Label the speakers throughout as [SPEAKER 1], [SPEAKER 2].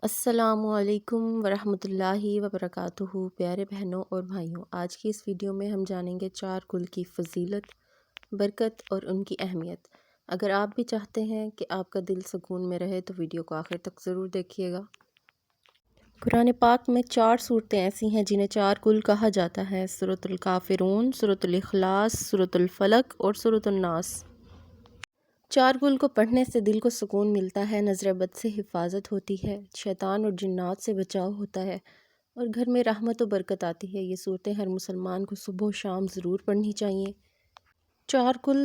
[SPEAKER 1] السلام علیکم ورحمۃ اللہ وبرکاتہ۔ پیارے بہنوں اور بھائیوں، آج کی اس ویڈیو میں ہم جانیں گے 4 گل کی فضیلت، برکت اور ان کی اہمیت۔ اگر آپ بھی چاہتے ہیں کہ آپ کا دل سکون میں رہے تو ویڈیو کو آخر تک ضرور دیکھیے گا۔ قرآن پاک میں 4 صورتیں ایسی ہیں جنہیں 4 گل کہا جاتا ہے: سورۃ الکافرون، سورۃ الاخلاص، سورۃ الفلق اور سورۃ الناس۔ 4 گل کو پڑھنے سے دل کو سکون ملتا ہے، نظر بد سے حفاظت ہوتی ہے، شیطان اور جنات سے بچاؤ ہوتا ہے اور گھر میں رحمت و برکت آتی ہے۔ یہ صورتیں ہر مسلمان کو صبح و شام ضرور پڑھنی چاہیے۔ 4 گل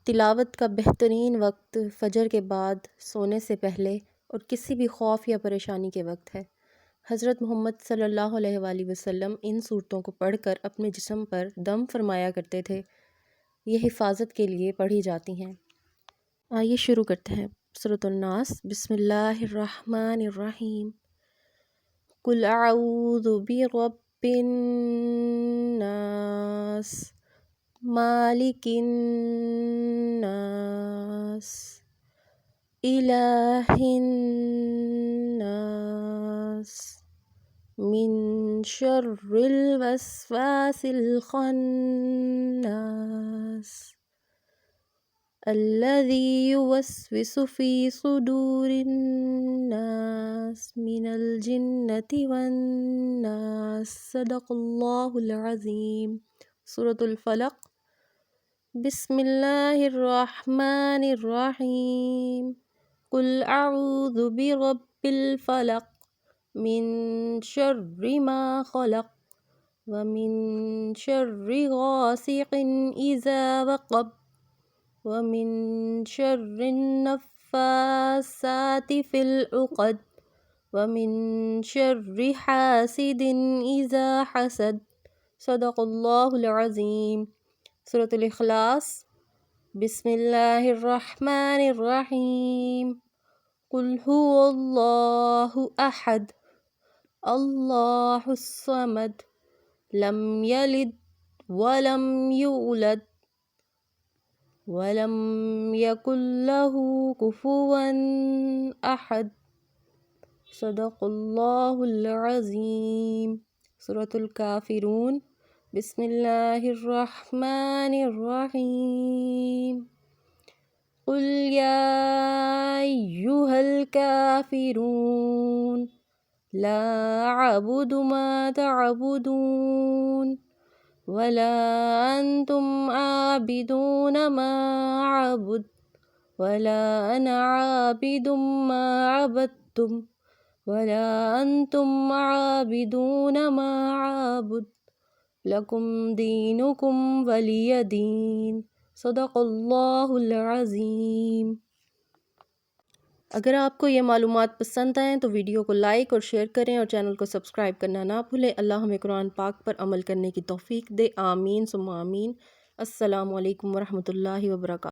[SPEAKER 1] تلاوت کا بہترین وقت فجر کے بعد، سونے سے پہلے اور کسی بھی خوف یا پریشانی کے وقت ہے۔ حضرت محمد صلی اللہ علیہ وآلہ وسلم ان صورتوں کو پڑھ کر اپنے جسم پر دم فرمایا کرتے تھے۔ یہ حفاظت کے لیے پڑھی جاتی ہیں۔ آئیے شروع کرتے ہیں۔ سورۃ الناس۔ بسم اللہ الرحمن الرحیم۔ قل اعوذ برب الناس، مالک الناس، الہ الناس، من شر الوسواس الخناس، الذي يوسوس في صدور الناس من الجنة والناس۔ صدق اللہ العظیم۔ سورۃ الفلق۔ بسم اللہ الرحمن الرحیم۔ قل اعوذ برب الفلق، من شر ما خلق، ومن شر غاسق اذا وقب، ومن شر النفاثات في العقد، ومن شر حاسد اذا حسد۔ صدق اللہ العظیم۔ سورۃ الاخلاص۔ بسم اللہ الرحمن الرحیم۔ قل هو اللہ احد، اللہ الصمد، لم یلد ولم یولد وَلَمْ يَكُنْ لَهُ كُفُوًا أَحَدٌ۔ صدق اللہ العظیم۔ سورۃ الکافرون۔ بسم اللہ الرحمن الرحیم۔ قل یا ایہا الکافرون، لا اعبد ما تعبدون، ولا انتم عابدون ما اعبد، ولا انا عابد ما عبدتم، ولا انتم عابدون ما اعبد، لکم دینکم ولی دین۔ صدق اللہ العظیم۔ اگر آپ کو یہ معلومات پسند آئیں تو ویڈیو کو لائک اور شیئر کریں اور چینل کو سبسکرائب کرنا نہ بھولیں۔ اللہ ہمیں قرآن پاک پر عمل کرنے کی توفیق دے، آمین ثم آمین۔ السلام علیکم ورحمۃ اللہ وبرکاتہ۔